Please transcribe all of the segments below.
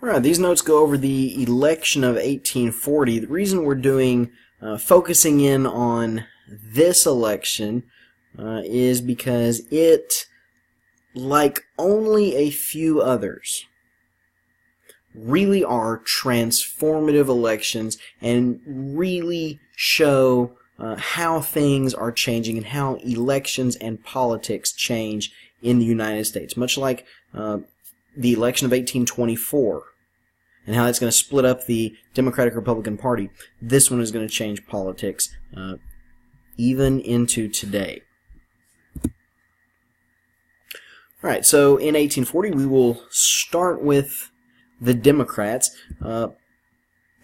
Alright, these notes go over the election of 1840. The reason we're doing focusing in on this election is because it, like only a few others, really are transformative elections and really show how things are changing and how elections and politics change in the United States. Much like the election of 1824 and how that's going to split up the Democratic-Republican Party, this one is going to change politics even into today. Alright, so in 1840 we will start with the Democrats. The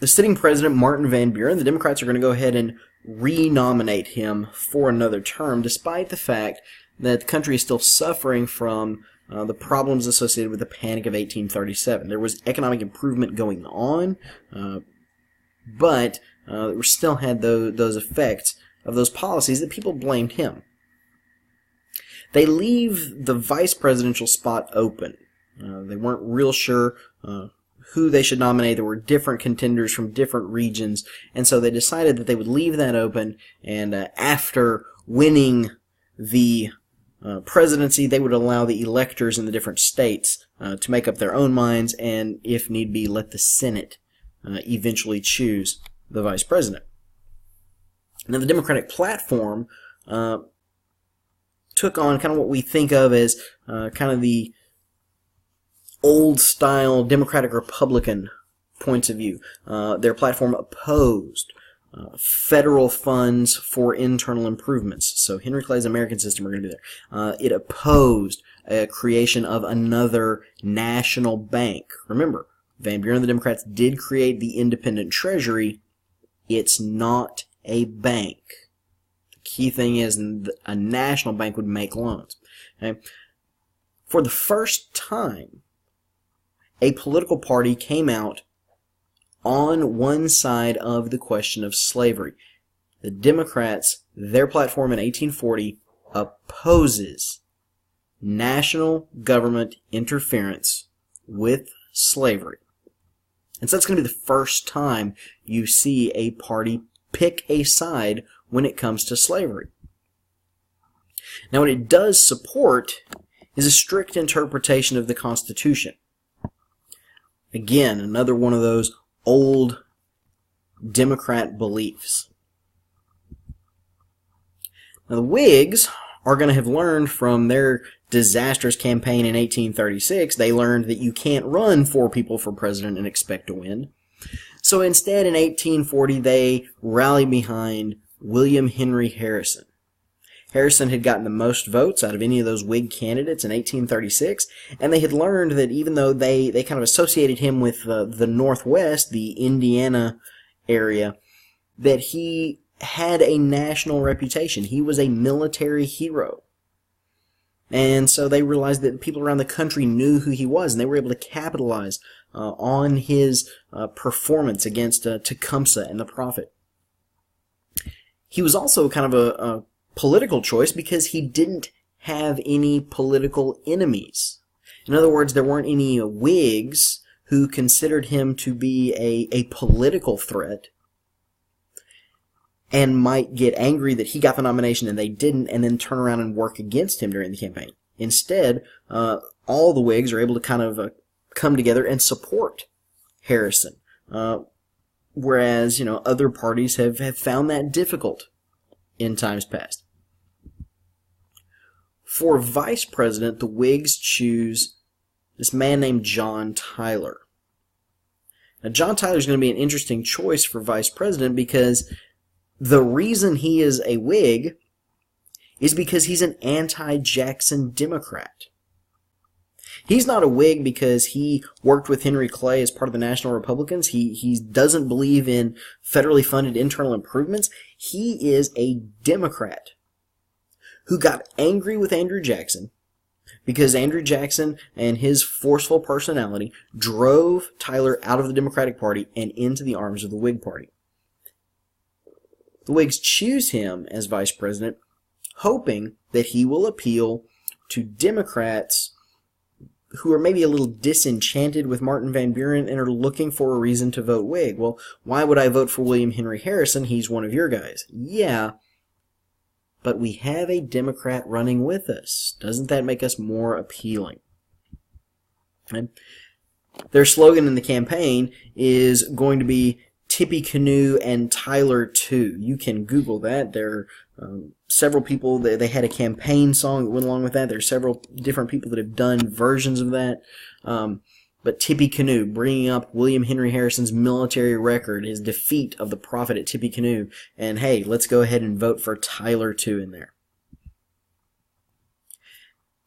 sitting president, Martin Van Buren, the Democrats are going to go ahead and renominate him for another term, despite the fact that the country is still suffering from the problems associated with the Panic of 1837. There was economic improvement going on, but we still had those effects of those policies that people blamed him. They leave the vice presidential spot open. They weren't real sure who they should nominate. There were different contenders from different regions, and so they decided that they would leave that open, and after winning the presidency, they would allow the electors in the different states to make up their own minds, and if need be, let the Senate eventually choose the vice president. Now, the Democratic platform took on kind of what we think of as kind of the old-style Democratic-Republican points of view. Their platform opposed federal funds for internal improvements. So Henry Clay's American system are going to be there. It opposed a creation of another national bank. Remember, Van Buren and the Democrats did create the independent treasury. It's not a bank. The key thing is a national bank would make loans. Okay? For the first time, a political party came out on one side of the question of slavery. The Democrats, their platform in 1840, opposes national government interference with slavery. And so that's going to be the first time you see a party pick a side when it comes to slavery. Now, what it does support is a strict interpretation of the Constitution. Again, another one of those old Democrat beliefs. Now, the Whigs are going to have learned from their disastrous campaign in 1836. They learned that you can't run 4 people for president and expect to win. So instead, in 1840, they rally behind William Henry Harrison. Harrison had gotten the most votes out of any of those Whig candidates in 1836, and they had learned that even though they kind of associated him with the Northwest, the Indiana area, that he had a national reputation. He was a military hero. And so they realized that people around the country knew who he was, and they were able to capitalize on his performance against Tecumseh and the Prophet. He was also kind of a political choice because he didn't have any political enemies. In other words, there weren't any Whigs who considered him to be a political threat and might get angry that he got the nomination and they didn't, and then turn around and work against him during the campaign. Instead, all the Whigs are able to kind of come together and support Harrison, whereas other parties have found that difficult in times past. For vice president, the Whigs choose this man named John Tyler. Now, John Tyler is going to be an interesting choice for vice president because the reason he is a Whig is because he's an anti-Jackson Democrat. He's not a Whig because he worked with Henry Clay as part of the National Republicans. He doesn't believe in federally funded internal improvements. He is a Democrat who got angry with Andrew Jackson because Andrew Jackson and his forceful personality drove Tyler out of the Democratic Party and into the arms of the Whig Party. The Whigs choose him as vice president, hoping that he will appeal to Democrats who are maybe a little disenchanted with Martin Van Buren and are looking for a reason to vote Whig. Well, why would I vote for William Henry Harrison? He's one of your guys. Yeah, but we have a Democrat running with us. Doesn't that make us more appealing? Okay. Their slogan in the campaign is going to be Tippy Canoe and Tyler too. You can Google that. There are several people, they had a campaign song that went along with that. There are several different people that have done versions of that. But Tippy Canoe, bringing up William Henry Harrison's military record, his defeat of the Prophet at Tippecanoe, and hey, let's go ahead and vote for Tyler too in there.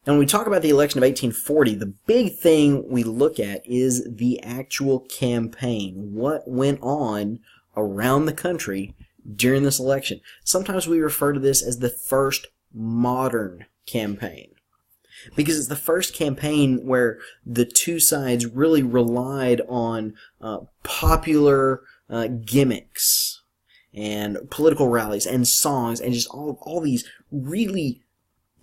Now, when we talk about the election of 1840, the big thing we look at is the actual campaign. What went on around the country during this election? Sometimes we refer to this as the first modern campaign, because it's the first campaign where the two sides really relied on popular gimmicks and political rallies and songs and just all these really,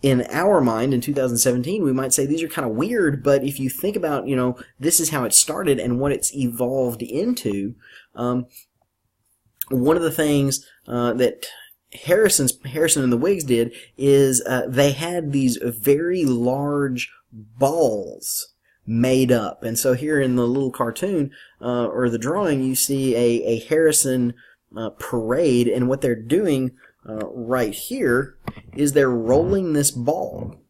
in our mind, in 2017, we might say these are kind of weird, but if you think about, this is how it started and what it's evolved into, one of the things that Harrison and the Whigs did is they had these very large balls made up. And so here in the little cartoon, or the drawing, you see a Harrison parade, and what they're doing right here is they're rolling this ball.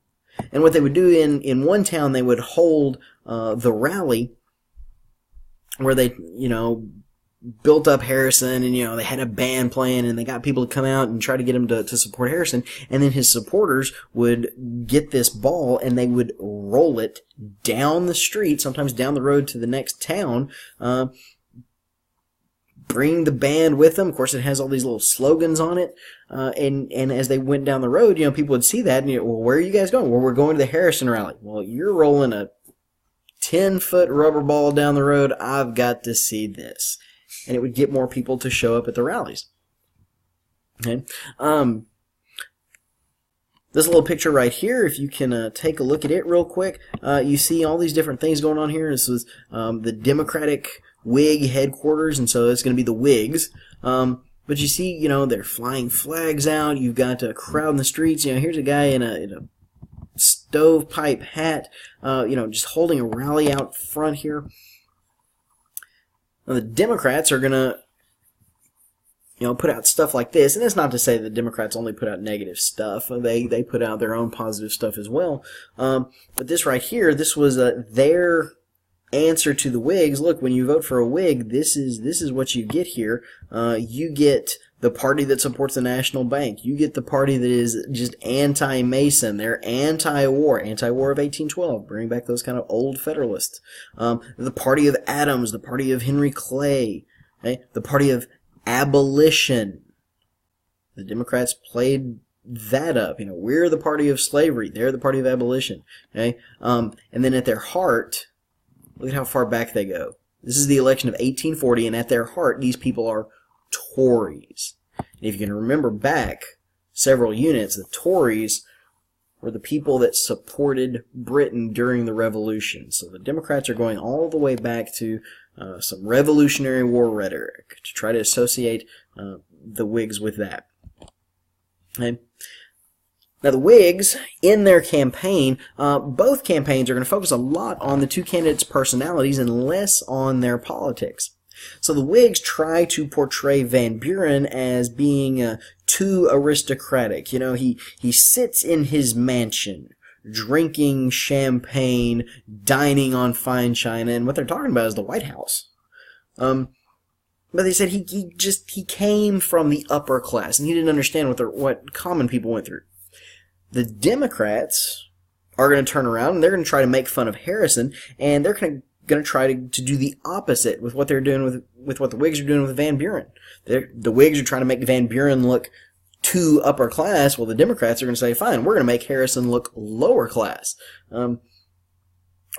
And what they would do in one town, they would hold the rally where they, built up Harrison, and they had a band playing, and they got people to come out and try to get him to support Harrison, and then his supporters would get this ball and they would roll it down the street, sometimes down the road to the next town, bring the band with them. Of course, it has all these little slogans on it, and as they went down the road, people would see that, and well, where are you guys going? Well, we're going to the Harrison rally. Well, you're rolling a 10-foot rubber ball down the road. I've got to see this. And it would get more people to show up at the rallies. Okay. This little picture right here, if you can take a look at it real quick, you see all these different things going on here. This was the Democratic Whig headquarters, and so it's going to be the Whigs. But you see, they're flying flags out. You've got a crowd in the streets. Here's a guy in a stovepipe hat, just holding a rally out front here. Now, the Democrats are going to, put out stuff like this. And it's not to say the Democrats only put out negative stuff. They put out their own positive stuff as well. But this right here, this was their answer to the Whigs. Look, when you vote for a Whig, this is what you get here. You get the party that supports the National Bank. You get the party that is just anti-Mason. They're anti-war of 1812. Bring back those kind of old Federalists. The party of Adams, the party of Henry Clay, okay? The party of abolition. The Democrats played that up. We're the party of slavery. They're the party of abolition. Okay? And then at their heart, look at how far back they go. This is the election of 1840, and at their heart, these people are Tories. And if you can remember back several units, the Tories were the people that supported Britain during the Revolution. So the Democrats are going all the way back to some Revolutionary War rhetoric to try to associate the Whigs with that. Okay. Now the Whigs, in their campaign, both campaigns are going to focus a lot on the two candidates' personalities and less on their politics. So the Whigs try to portray Van Buren as being too aristocratic. He sits in his mansion, drinking champagne, dining on fine china, and what they're talking about is the White House. But they said he came from the upper class, and he didn't understand what common people went through. The Democrats are going to turn around, and they're going to try to make fun of Harrison, and they're going to try to do the opposite with what they're doing with what the Whigs are doing with Van Buren. The Whigs are trying to make Van Buren look too upper class, while the Democrats are going to say, fine, we're going to make Harrison look lower class.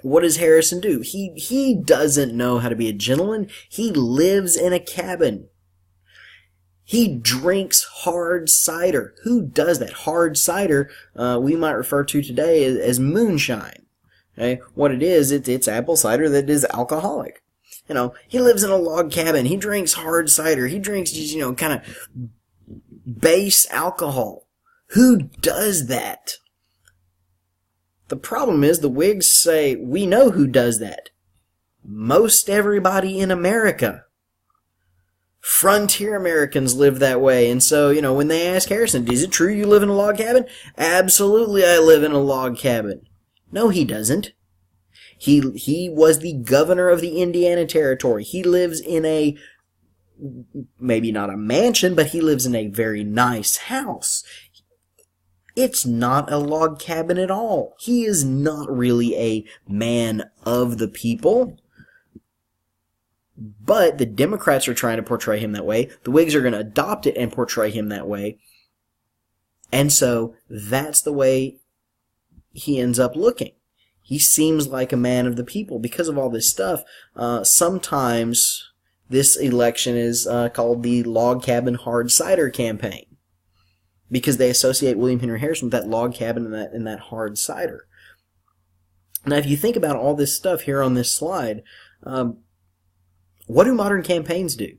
What does Harrison do? He doesn't know how to be a gentleman. He lives in a cabin. He drinks hard cider. Who does that? Hard cider, we might refer to today as moonshine. Okay? What it is, it's apple cider that is alcoholic. You know, he lives in a log cabin. He drinks hard cider. He drinks just, kind of base alcohol. Who does that? The problem is the Whigs say, we know who does that. Most everybody in America. Frontier Americans live that way. And so, when they ask Harrison, is it true you live in a log cabin? Absolutely, I live in a log cabin. No, he doesn't. He was the governor of the Indiana Territory. He lives in a, maybe not a mansion, but he lives in a very nice house. It's not a log cabin at all. He is not really a man of the people. But the Democrats are trying to portray him that way. The Whigs are going to adopt it and portray him that way. And so that's the way he ends up looking. He seems like a man of the people. Because of all this stuff, sometimes this election is called the Log Cabin Hard Cider Campaign. Because they associate William Henry Harrison with that log cabin and that hard cider. Now, if you think about all this stuff here on this slide, what do modern campaigns do?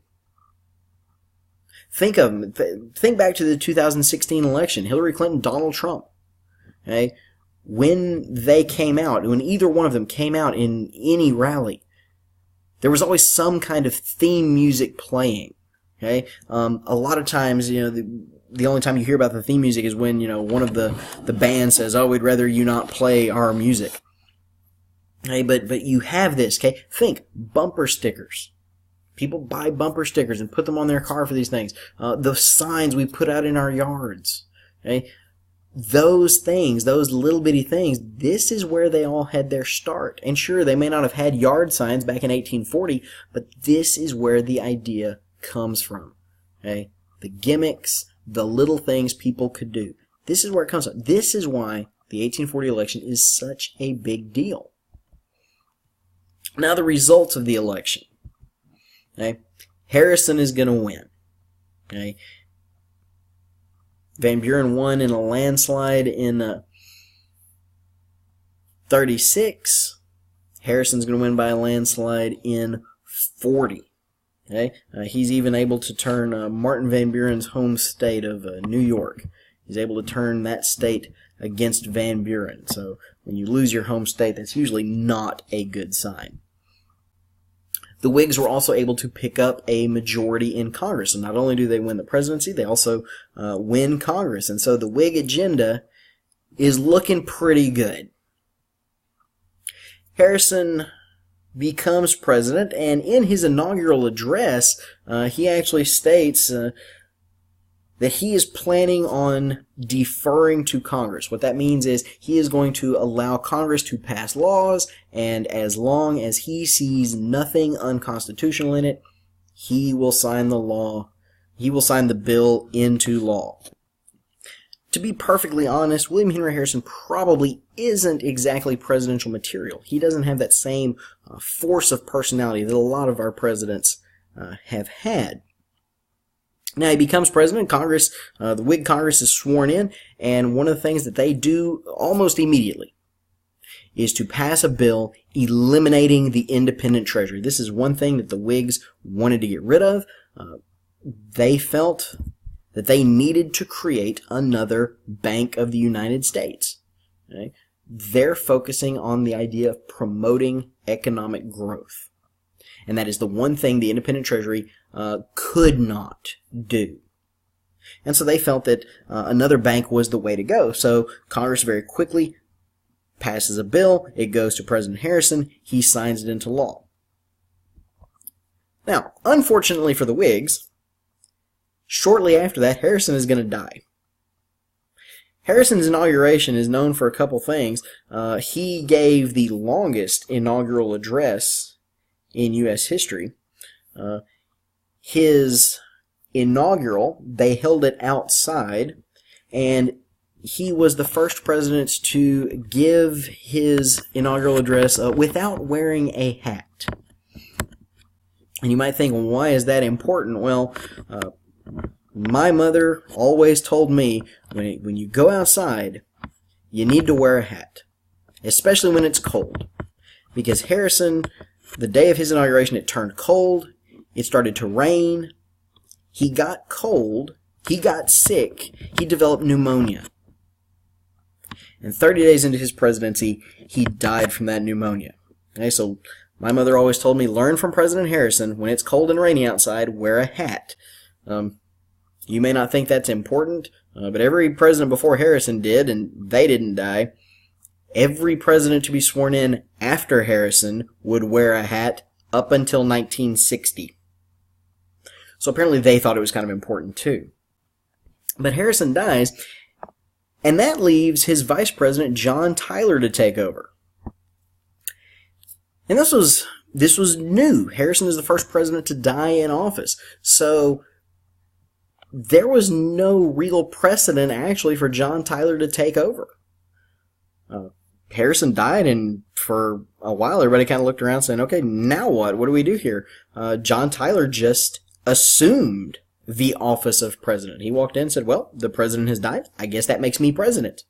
Think of them. Think back to the 2016 election. Hillary Clinton, Donald Trump. Okay? When they came out, when either one of them came out in any rally, there was always some kind of theme music playing. Okay? A lot of times, the only time you hear about the theme music is when, one of the band says, oh, we'd rather you not play our music. Okay, but you have this, okay? Think, bumper stickers. People buy bumper stickers and put them on their car for these things. The signs we put out in our yards. Okay? Those things, those little bitty things, this is where they all had their start. And sure, they may not have had yard signs back in 1840, but this is where the idea comes from. Okay? The gimmicks, the little things people could do. This is where it comes from. This is why the 1840 election is such a big deal. Now the results of the election. Okay? Harrison is going to win. Okay? Van Buren won in a landslide in 36. Harrison's going to win by a landslide in 40. Okay? He's even able to turn Martin Van Buren's home state of New York. He's able to turn that state against Van Buren. So when you lose your home state, that's usually not a good sign. The Whigs were also able to pick up a majority in Congress. And not only do they win the presidency, they also win Congress. And so the Whig agenda is looking pretty good. Harrison becomes president, and in his inaugural address, he actually states that he is planning on deferring to Congress. What that means is he is going to allow Congress to pass laws, and as long as he sees nothing unconstitutional in it, he will sign the law. He will sign the bill into law. To be perfectly honest, William Henry Harrison probably isn't exactly presidential material. He doesn't have that same force of personality that a lot of our presidents have had. Now he becomes president. Congress, the Whig Congress is sworn in, and one of the things that they do almost immediately is to pass a bill eliminating the independent treasury. This is one thing that the Whigs wanted to get rid of. They felt that they needed to create another Bank of the United States. Okay? They're focusing on the idea of promoting economic growth. And that is the one thing the independent treasury could not do. And so they felt that another bank was the way to go. So Congress very quickly passes a bill. It goes to President Harrison. He signs it into law. Now, unfortunately for the Whigs, shortly after that, Harrison is going to die. Harrison's inauguration is known for a couple things. He gave the longest inaugural address in U.S. history. His inaugural, they held it outside, and he was the first president to give his inaugural address without wearing a hat. And you might think, why is that important? Well, my mother always told me, when you go outside, you need to wear a hat. especially when it's cold. Because Harrison, the day of his inauguration, it turned cold, it started to rain, he got cold, he got sick, he developed pneumonia. And 30 days into his presidency, he died from that pneumonia. Okay, so my mother always told me, learn from President Harrison, when it's cold and rainy outside, wear a hat. You may not think that's important, but every president before Harrison did, and they didn't die. Every president to be sworn in after Harrison would wear a hat up until 1960. So apparently they thought it was kind of important too. But Harrison dies, and that leaves his vice president, John Tyler, to take over. And this was new. Harrison is the first president to die in office. So there was no real precedent, actually, for John Tyler to take over. Harrison died, and for a while, everybody kind of looked around saying, okay, now what? What do we do here? John Tyler just assumed the office of president. He walked in and said, well, the president has died. I guess that makes me president.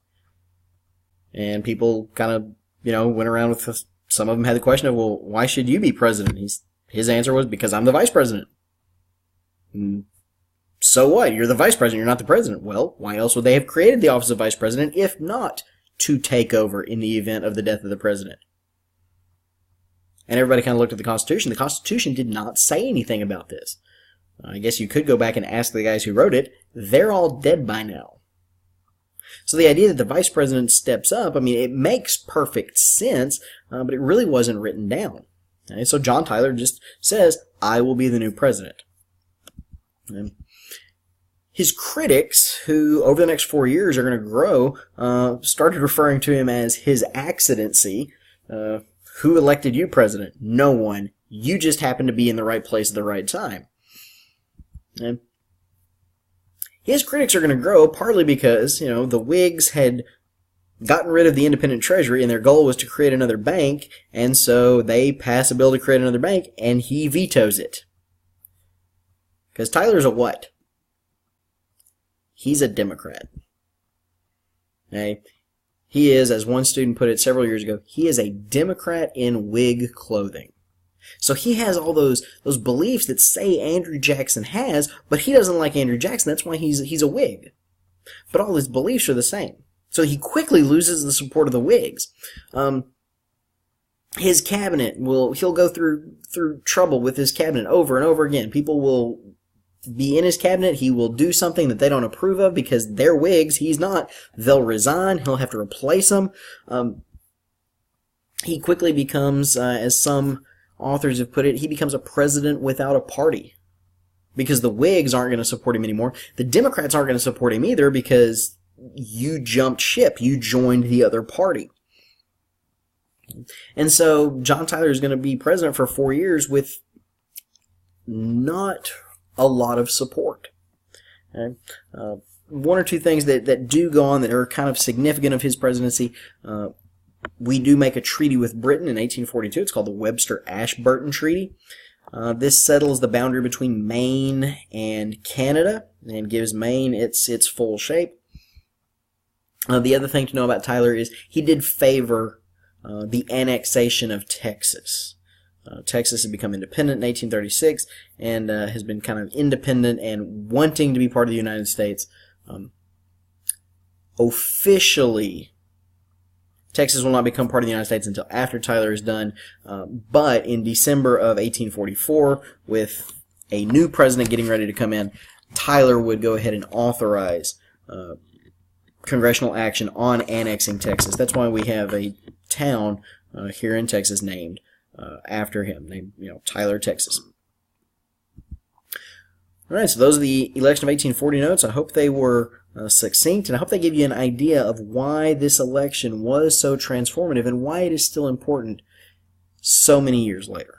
And people kind of, went around with, some of them had the question of, well, why should you be president? His answer was, because I'm the vice president. So what? You're the vice president. You're not the president. Well, why else would they have created the office of vice president if not to take over in the event of the death of the president? And everybody kind of looked at the Constitution. The Constitution did not say anything about this. I guess you could go back and ask the guys who wrote it. They're all dead by now. So the idea that the vice president steps up, it makes perfect sense, but it really wasn't written down. Okay, so John Tyler just says, I will be the new president. And his critics, who over the next 4 years are going to grow, started referring to him as his accidency. Who elected you president? No one. You just happened to be in the right place at the right time. And his critics are going to grow partly because, the Whigs had gotten rid of the independent treasury and their goal was to create another bank, and so they pass a bill to create another bank, and he vetoes it. Because Tyler's a what? He's a Democrat. Okay? He is, as one student put it several years ago, he is a Democrat in Whig clothing. So he has all those beliefs that say Andrew Jackson has, but he doesn't like Andrew Jackson. That's why he's a Whig. But all his beliefs are the same. So he quickly loses the support of the Whigs. His cabinet he'll go through trouble with his cabinet over and over again. People will be in his cabinet. He will do something that they don't approve of because they're Whigs. He's not. They'll resign. He'll have to replace them. He quickly becomes, as some authors have put it, he becomes a president without a party. Because the Whigs aren't going to support him anymore. The Democrats aren't going to support him either because you jumped ship. You joined the other party. And so John Tyler is going to be president for 4 years with not a lot of support. Okay? One or two things that do go on that are kind of significant of his presidency. We do make a treaty with Britain in 1842. It's called the Webster-Ashburton Treaty. This settles the boundary between Maine and Canada and gives Maine its full shape. The other thing to know about Tyler is he did favor the annexation of Texas. Texas had become independent in 1836 and has been kind of independent and wanting to be part of the United States. Officially, Texas will not become part of the United States until after Tyler is done, but in December of 1844, with a new president getting ready to come in, Tyler would go ahead and authorize congressional action on annexing Texas. That's why we have a town here in Texas named after him, named Tyler, Texas. All right, so those are the election of 1840 notes. I hope they were succinct, and I hope they give you an idea of why this election was so transformative and why it is still important so many years later.